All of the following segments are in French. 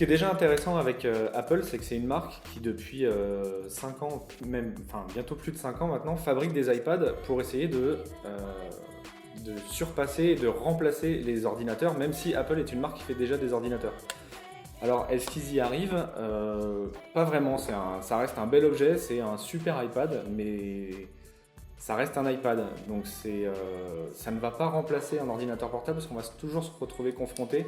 qui est déjà intéressant avec Apple, c'est que c'est une marque qui depuis 5 ans, même, enfin bientôt plus de 5 ans maintenant, fabrique des iPads pour essayer de surpasser et de remplacer les ordinateurs, même si Apple est une marque qui fait déjà des ordinateurs. Alors, est-ce qu'ils y arrivent? Pas vraiment, ça reste un bel objet, c'est un super iPad, mais ça reste un iPad. Donc ça ne va pas remplacer un ordinateur portable parce qu'on va toujours se retrouver confronté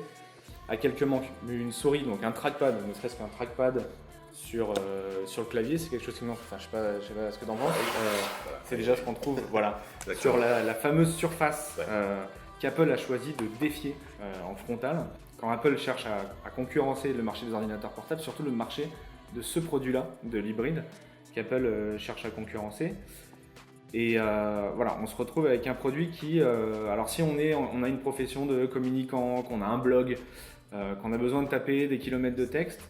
à quelques manques. Une souris, donc un trackpad, ne serait-ce qu'un trackpad sur le clavier, c'est quelque chose qui me manque. Enfin, je sais pas ce que t'en penses. C'est déjà ce qu'on trouve voilà, sur la fameuse surface qu'Apple a choisi de défier en frontal. Quand Apple cherche à concurrencer le marché des ordinateurs portables, surtout le marché de ce produit-là, de l'hybride, qu'Apple cherche à concurrencer. Et voilà, on se retrouve avec un produit qui, alors si on a une profession de communicant, qu'on a un blog, qu'on a besoin de taper des kilomètres de texte,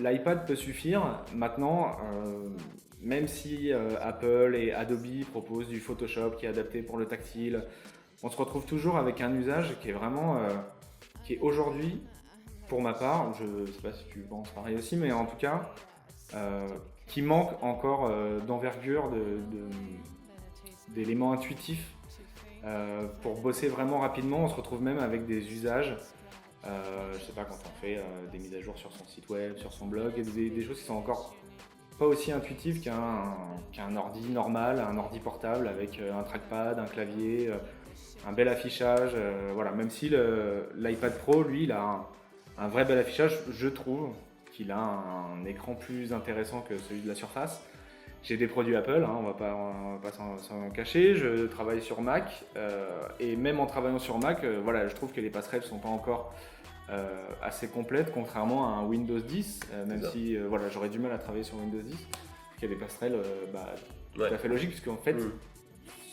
l'iPad peut suffire. Maintenant, même si Apple et Adobe proposent du Photoshop qui est adapté pour le tactile, on se retrouve toujours avec un usage qui est vraiment, qui est aujourd'hui, pour ma part, je ne sais pas si tu penses pareil aussi, mais en tout cas, qui manque encore d'envergure, d'éléments intuitifs pour bosser vraiment rapidement. On se retrouve même avec des usages, je sais pas, quand on fait des mises à jour sur son site web, sur son blog, et des choses qui sont encore pas aussi intuitives qu'un ordi normal, un ordi portable avec un trackpad, un clavier, un bel affichage. Voilà, même si l'iPad Pro, lui, il a un vrai bel affichage, je trouve qu'il a un écran plus intéressant que celui de la Surface. J'ai des produits Apple, hein, on va pas s'en cacher. Je travaille sur Mac et même en travaillant sur Mac, voilà, je trouve que les passerelles sont pas encore assez complètes, contrairement à un Windows 10, même si voilà, j'aurais du mal à travailler sur Windows 10, parce qu'il y a des passerelles tout à fait logiques, puisqu'en fait,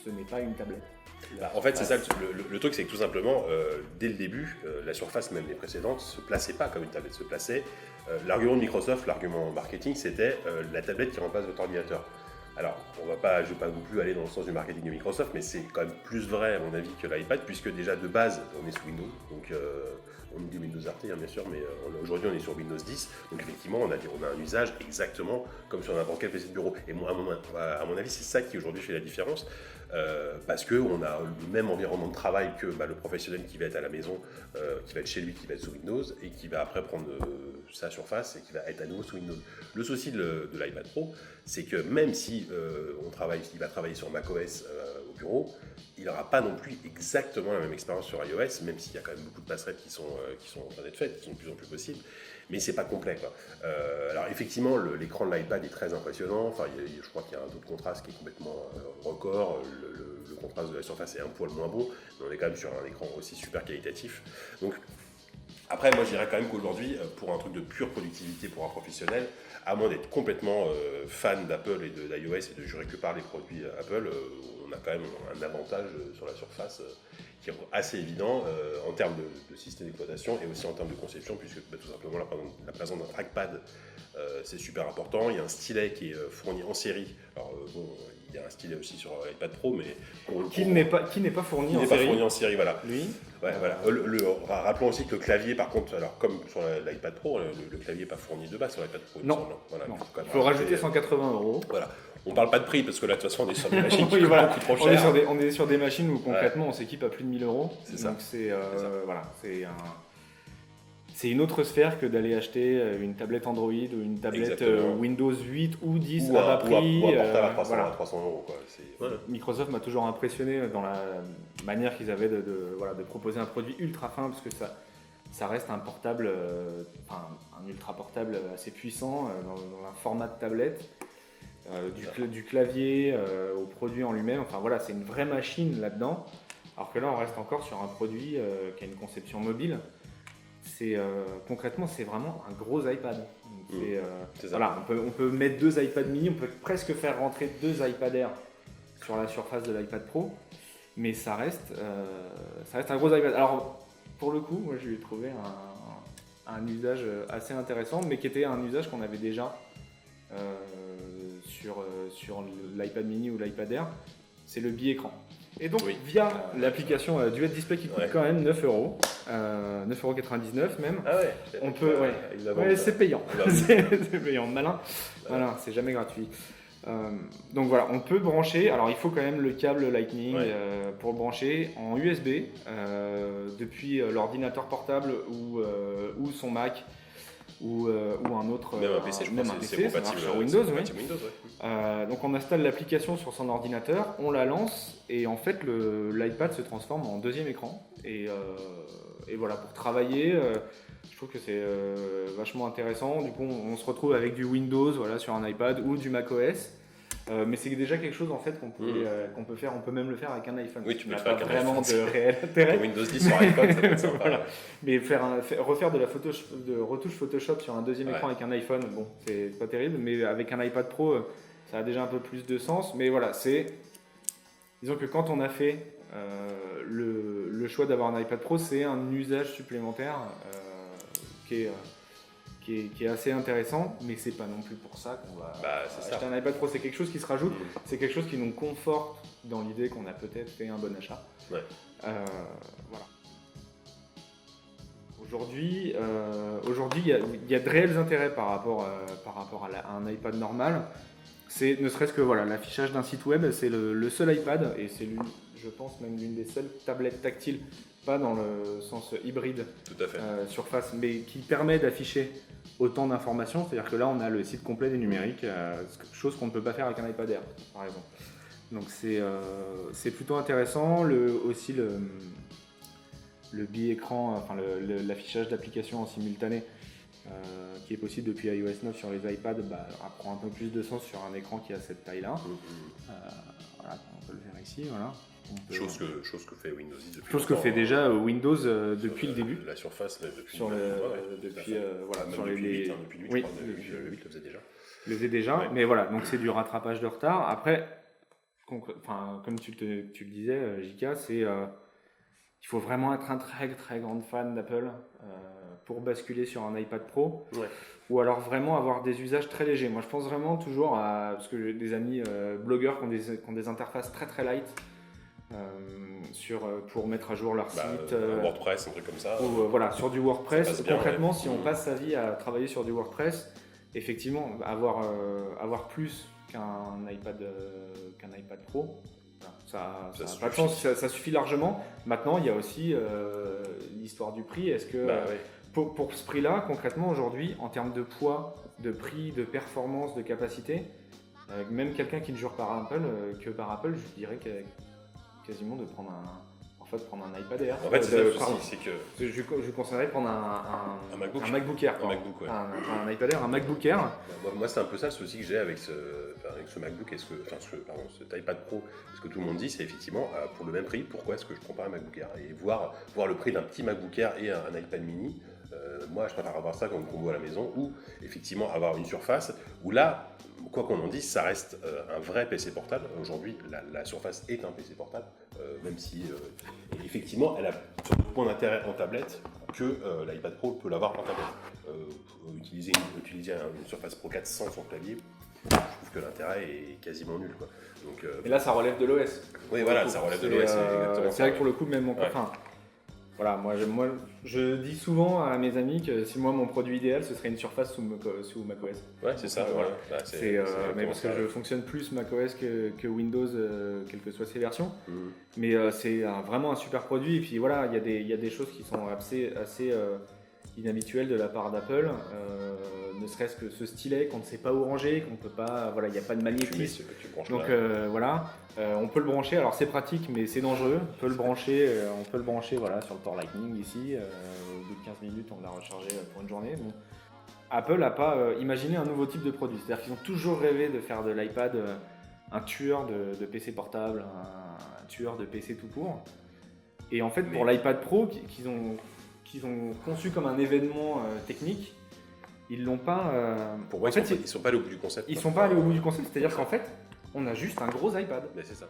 ce n'est pas une tablette. Bah, en fait, c'est ça le truc, c'est que tout simplement, dès le début, la Surface, même les précédentes, se plaçait pas comme une tablette, se plaçait. L'argument de Microsoft, l'argument marketing, c'était la tablette qui remplace votre ordinateur. Alors, je ne vais pas non plus aller dans le sens du marketing de Microsoft, mais c'est quand même plus vrai à mon avis que l'iPad, puisque déjà de base, on est sous Windows, donc on dit Windows RT bien sûr, mais aujourd'hui on est sur Windows 10, donc effectivement on a un usage exactement comme sur n'importe quel PC de bureau. Et moi, à mon avis, c'est ça qui aujourd'hui fait la différence, parce qu'on a le même environnement de travail que le professionnel qui va être à la maison, qui va être chez lui, qui va être sous Windows, et qui va après prendre sa Surface et qui va être à nouveau sous Windows. Le souci de l'iPad Pro, c'est que même si il va travailler sur macOS au bureau, il n'aura pas non plus exactement la même expérience sur iOS, même s'il y a quand même beaucoup de passerelles qui sont en train d'être faites, qui sont de plus en plus possibles, mais c'est pas complet, quoi. Alors effectivement, l'écran de l'iPad est très impressionnant. Enfin, je crois qu'il y a un taux de contraste qui est complètement record. Le contraste de la Surface est un poil moins bon, mais on est quand même sur un écran aussi super qualitatif. Donc après, moi je dirais quand même qu'aujourd'hui, pour un truc de pure productivité pour un professionnel, à moins d'être complètement fan d'Apple et d'iOS et de jurer que par les produits Apple, on a quand même un avantage sur la Surface qui est assez évident en termes de système d'exploitation et aussi en termes de conception, puisque tout simplement la présence d'un trackpad, c'est super important. Il y a un stylet qui est fourni en série. Alors il y a un stylet aussi sur l'iPad Pro, mais qui n'est pas fourni en série, voilà. Lui. Ouais, voilà. Rappelons aussi que le clavier, par contre, alors comme sur l'iPad Pro, le clavier n'est pas fourni de base sur l'iPad Pro. Non. Voilà, non. Il faut rajouter 180 €. Voilà. On parle pas de prix parce que là, de toute façon, on est sur des machines qui oui, voilà. coûtent trop cher. On est sur des machines où concrètement on s'équipe à plus de 1000 €. C'est ça. Donc voilà, c'est une autre sphère que d'aller acheter une tablette Android ou une tablette Windows 8 ou 10 à bas prix. Ou un portable à 300 €. Quoi. Microsoft m'a toujours impressionné dans la manière qu'ils avaient de proposer un produit ultra fin, parce que ça reste un portable, un ultra portable assez puissant dans un format de tablette. Du clavier au produit en lui-même, enfin voilà, c'est une vraie machine là-dedans, alors que là on reste encore sur un produit qui a une conception mobile. Concrètement c'est vraiment un gros iPad. Voilà, on peut mettre 2 iPad mini, on peut presque faire rentrer 2 iPad Air sur la surface de l'iPad Pro, mais ça reste un gros iPad. Alors pour le coup, moi je lui ai trouvé un usage assez intéressant, mais qui était un usage qu'on avait déjà sur l'iPad mini ou l'iPad Air, c'est le bi-écran. Et donc, Oui. via l'application Duet Display qui coûte Ouais. quand même 9 euros, 9,99 € même, Ah ouais. on peut. Ouais, Avec la vente, ouais, c'est payant. bah oui. C'est payant, malin. Voilà, c'est jamais gratuit. Donc voilà, on peut brancher. Alors il faut quand même le câble Lightning Ouais. pour le brancher en USB depuis l'ordinateur portable ou son Mac ou un autre. Même un PC, je même crois, un c'est PC, ça compatible, marche sur c'est Windows, oui. compatible Windows, ouais. Donc on installe l'application sur son ordinateur, on la lance et en fait l'iPad se transforme en deuxième écran. Et voilà, pour travailler, je trouve que c'est vachement intéressant. Du coup, on se retrouve avec du Windows voilà, sur un iPad ou du macOS. Mais c'est déjà quelque chose en fait qu'on peut faire. On peut même le faire avec un iPhone. Oui, tu peux n'a le faire pas avec un vraiment iPhone, de réel intérêt. Pour Windows 10 sur iPhone, ça peut être sympa. Voilà. Mais refaire de la retouche Photoshop sur un deuxième Ouais. écran avec un iPhone, bon, c'est pas terrible. Mais avec un iPad Pro, ça a déjà un peu plus de sens. Mais voilà, disons que quand on a fait le choix d'avoir un iPad Pro, c'est un usage supplémentaire qui est assez intéressant, mais c'est pas non plus pour ça qu'on va C'est acheter ça. un iPad Pro. C'est quelque chose qui se rajoute, c'est quelque chose qui nous conforte dans l'idée qu'on a peut-être fait un bon achat. Ouais. Voilà. Aujourd'hui, il y a de réels intérêts par rapport à un iPad normal. C'est ne serait-ce que voilà, l'affichage d'un site web, c'est le seul iPad et c'est je pense même l'une des seules tablettes tactiles, pas dans le sens hybride Tout à fait. Surface, mais qui permet d'afficher autant d'informations. C'est-à-dire que là, on a le site complet des numériques, chose qu'on ne peut pas faire avec un iPad Air, par exemple. Donc c'est plutôt intéressant. Aussi le bi-écran, enfin l'affichage d'applications en simultané, qui est possible depuis iOS 9 sur les iPads, prend un peu plus de sens sur un écran qui a cette taille-là. Voilà, on peut le faire ici, voilà. Chose que fait Windows 10 depuis Chose que longtemps, fait déjà Windows depuis sur le début. La surface, même depuis Sur ouais, depuis voilà, même sur depuis les 8, depuis 8, oui, je crois, le 8 le faisait déjà. le faisait déjà, Ouais. mais voilà, donc c'est du rattrapage de retard. Après, comme tu le disais, JK, il faut vraiment être un très très grand fan d'Apple pour basculer sur un iPad Pro, Ouais. ou alors vraiment avoir des usages très légers. Moi, je pense vraiment toujours parce que j'ai des amis blogueurs qui ont des interfaces très très light pour mettre à jour leur site. WordPress, un truc comme ça. Ou, voilà, sur du Ça WordPress. passe bien, Concrètement, ouais. si on passe sa vie à travailler sur du WordPress, effectivement, avoir plus qu'un iPad Pro, ça n'a pas de sens, ça suffit largement. Maintenant, il y a aussi l'histoire du prix. Est-ce que Ouais. pour ce prix-là, concrètement, aujourd'hui, en termes de poids, de prix, de performance, de capacité, même quelqu'un qui ne jure par Apple, je dirais quasiment de prendre un iPad Air. En fait, c'est ça le souci, c'est que Je conseillerais de prendre un MacBook Air. Un MacBook, ouais. Un iPad Air, un MacBook Air. Moi, c'est un peu ça le souci que j'ai avec ce MacBook, cet iPad Pro. Ce que tout le monde dit, c'est effectivement, pour le même prix, pourquoi est-ce que je prends pas un MacBook Air? Et voir le prix d'un petit MacBook Air et un iPad mini, moi, je préfère avoir ça comme combo à la maison, ou effectivement avoir une surface, où là, quoi qu'on en dise, ça reste un vrai PC portable. Aujourd'hui, la Surface est un PC portable, même si effectivement, elle a sur le point d'intérêt en tablette que l'iPad Pro peut l'avoir en tablette. Utiliser une Surface Pro 4 sans son clavier, je trouve que l'intérêt est quasiment nul, quoi. Donc, Et là, ça relève de l'OS. oui, voilà, ça relève de l'OS. C'est vrai que pour le coup, même voilà, moi, je dis souvent à mes amis que si moi, mon produit idéal, ce serait une Surface sous macOS. Ouais, c'est ça. Voilà. Voilà. Mais parce que je fonctionne plus macOS que Windows, quelles que soient ces versions. Mais c'est vraiment un super produit. Et puis voilà, il y a des choses qui sont assez inhabituelles de la part d'Apple. Ne serait-ce que ce stylet qu'on ne sait pas où ranger, qu'on peut pas, voilà, il n'y a pas de magnétisme. Donc voilà, on peut le brancher. Alors c'est pratique, mais c'est dangereux. On peut le brancher, voilà, sur le port Lightning ici. Au bout de 15 minutes, on l'a rechargé pour une journée. Bon. Apple n'a pas imaginé un nouveau type de produit. C'est-à-dire qu'ils ont toujours rêvé de faire de l'iPad un tueur de PC portable, un tueur de PC tout court. Et en fait, pour l'iPad Pro, qu'ils ont conçu comme un événement technique, ils l'ont pas. Pour moi, ils sont pas allés au bout du concept. Ils sont pas allés au bout du concept, c'est-à-dire qu'en fait, on a juste un gros iPad. Mais c'est ça.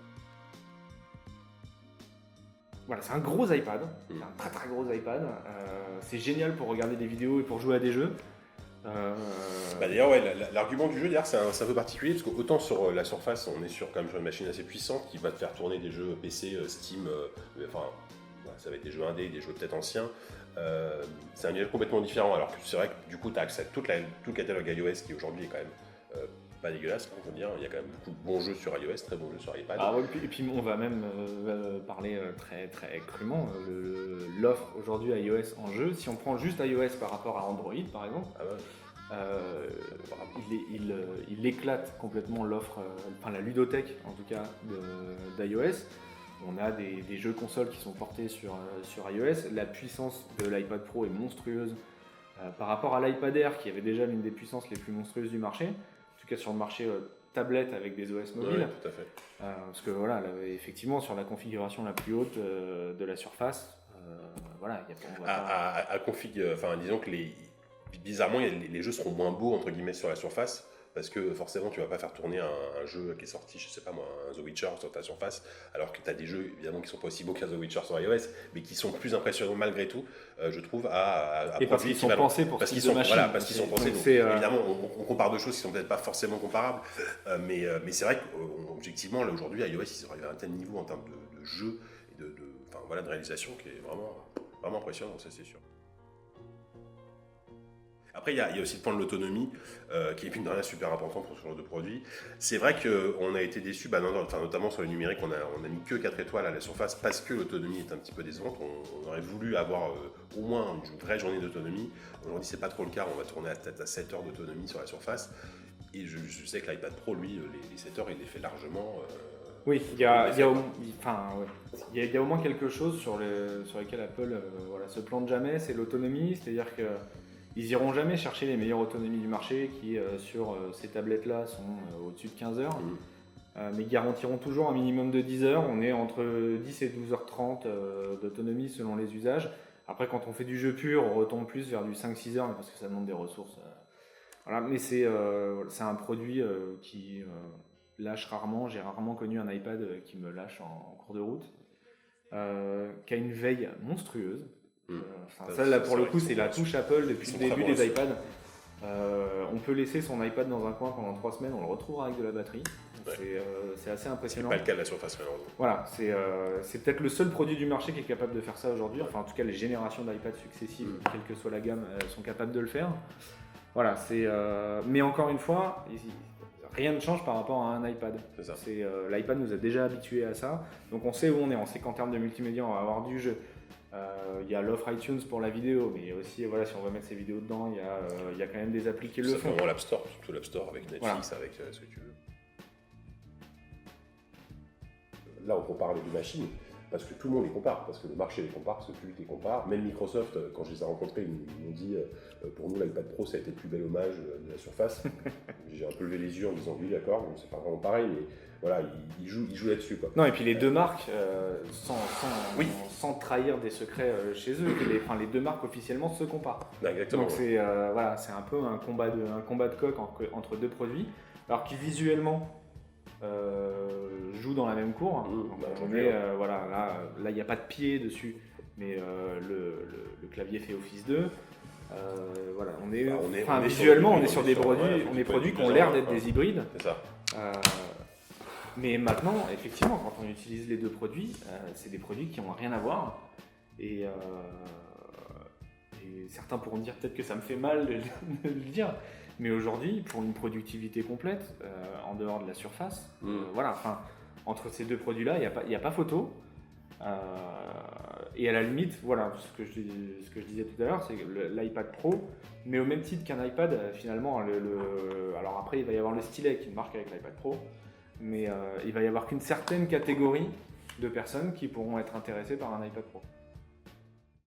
Voilà, c'est un gros iPad, c'est un très très gros iPad. C'est génial pour regarder des vidéos et pour jouer à des jeux. D'ailleurs, ouais, l'argument du jeu, d'ailleurs, c'est un peu particulier parce qu'autant sur la Surface, on est quand même sur une machine assez puissante qui va te faire tourner des jeux PC, Steam, enfin, voilà, ça va être des jeux indés, des jeux peut-être anciens. C'est un univers complètement différent. Alors que c'est vrai que du coup, tu as accès à tout le catalogue iOS qui aujourd'hui est quand même pas dégueulasse, on peut dire. Il y a quand même beaucoup de bons jeux sur iOS, très bons jeux sur iPad. Ah ouais, et puis on va même parler très, très crûment. L'offre aujourd'hui iOS en jeu, si on prend juste iOS par rapport à Android par exemple, il éclate complètement l'offre, enfin la ludothèque en tout cas d'iOS. On a des jeux consoles qui sont portés sur iOS. La puissance de l'iPad Pro est monstrueuse par rapport à l'iPad Air qui avait déjà l'une des puissances les plus monstrueuses du marché. En tout cas sur le marché tablette avec des OS mobiles. Ouais, tout à fait. Parce que voilà, là, effectivement, sur la configuration la plus haute de la Surface, voilà, on va pas... disons que bizarrement, les jeux seront moins beaux entre guillemets sur la Surface. Parce que forcément, tu vas pas faire tourner un jeu qui est sorti, je sais pas moi, un The Witcher sur ta Surface, alors que tu as des jeux évidemment qui sont pas aussi beaux qu'un The Witcher sur iOS, mais qui sont plus impressionnants malgré tout, je trouve, et parce qu'ils sont pensés pour ce type de machine. Voilà, parce qu'ils sont pensés. Donc, évidemment, on compare deux choses qui sont peut-être pas forcément comparables, mais c'est vrai qu'objectivement, là aujourd'hui, iOS, ils arrivent à un tel niveau en termes de jeu et de réalisation qui est vraiment impressionnant, ça c'est sûr. Après, il y a aussi le point de l'autonomie, qui est une dernière super important pour ce genre de produit. C'est vrai qu'on a été déçus, notamment sur le numérique, on a mis que 4 étoiles à la Surface parce que l'autonomie est un petit peu décevante. On aurait voulu avoir au moins une vraie journée d'autonomie. Aujourd'hui, c'est pas trop le cas, on va tourner peut-être à 7 heures d'autonomie sur la Surface. Et je sais que l'iPad Pro, lui, les 7 heures, il les fait largement. Oui, il y a au moins quelque chose sur lequel Apple se plante jamais, c'est l'autonomie, c'est-à-dire que ils iront jamais chercher les meilleures autonomies du marché qui, sur ces tablettes-là, sont au-dessus de 15 heures. Mais ils garantiront toujours un minimum de 10 heures. On est entre 10 et 12h30 d'autonomie selon les usages. Après, quand on fait du jeu pur, on retombe plus vers du 5-6 heures, mais parce que ça demande des ressources. Voilà. Mais c'est un produit qui lâche rarement. J'ai rarement connu un iPad qui me lâche en cours de route. Qui a une veille monstrueuse. Ça là pour le coup c'est la touche Apple depuis le début des iPads. On peut laisser son iPad dans un coin pendant 3 semaines, on le retrouvera avec de la batterie. C'est assez impressionnant. C'est pas le cas de la Surface malheureusement. Voilà, c'est peut-être le seul produit du marché qui est capable de faire ça aujourd'hui. Enfin en tout cas les générations d'iPad successives, quelle que soit la gamme, sont capables de le faire. Voilà, mais encore une fois, rien ne change par rapport à un iPad. L'iPad nous a déjà habitués à ça, donc on sait où on est. On sait qu'en termes de multimédia on va avoir du jeu. Il y a l'offre iTunes pour la vidéo, mais aussi si on veut mettre ses vidéos dedans, il y a quand même des applis qui le font. L'App Store, surtout l'App Store avec Netflix, avec ce que tu veux. Là, on compare les deux machines parce que tout le monde les compare, parce que le marché les compare, parce que le public les compare. Même Microsoft, quand je les ai rencontrés, ils m'ont dit pour nous, l'iPad Pro, ça a été le plus bel hommage de la Surface. J'ai un peu levé les yeux en disant oui, d'accord, bon, c'est pas vraiment pareil, mais voilà, ils jouent là-dessus, quoi. Non, et puis les deux marques, sans trahir des secrets chez eux, les deux marques officiellement se comparent. Exactement. Donc c'est un peu un combat de coq entre deux produits, alors qui visuellement jouent dans la même cour. Là il n'y a pas de pied dessus, mais le clavier fait office 2. Visuellement on est sur des produits qui ont l'air d'être des hybrides. C'est ça. Mais maintenant, effectivement, quand on utilise les deux produits, c'est des produits qui n'ont rien à voir. Et certains pourront dire peut-être que ça me fait mal de le dire. Mais aujourd'hui, pour une productivité complète, en dehors de la Surface, entre ces deux produits-là, il n'y a pas photo. Et à la limite, ce que je disais tout à l'heure, c'est que l'iPad Pro, mais au même titre qu'un iPad, finalement, alors après, il va y avoir le stylet qui marque avec l'iPad Pro. Mais il va y avoir qu'une certaine catégorie de personnes qui pourront être intéressées par un iPad Pro.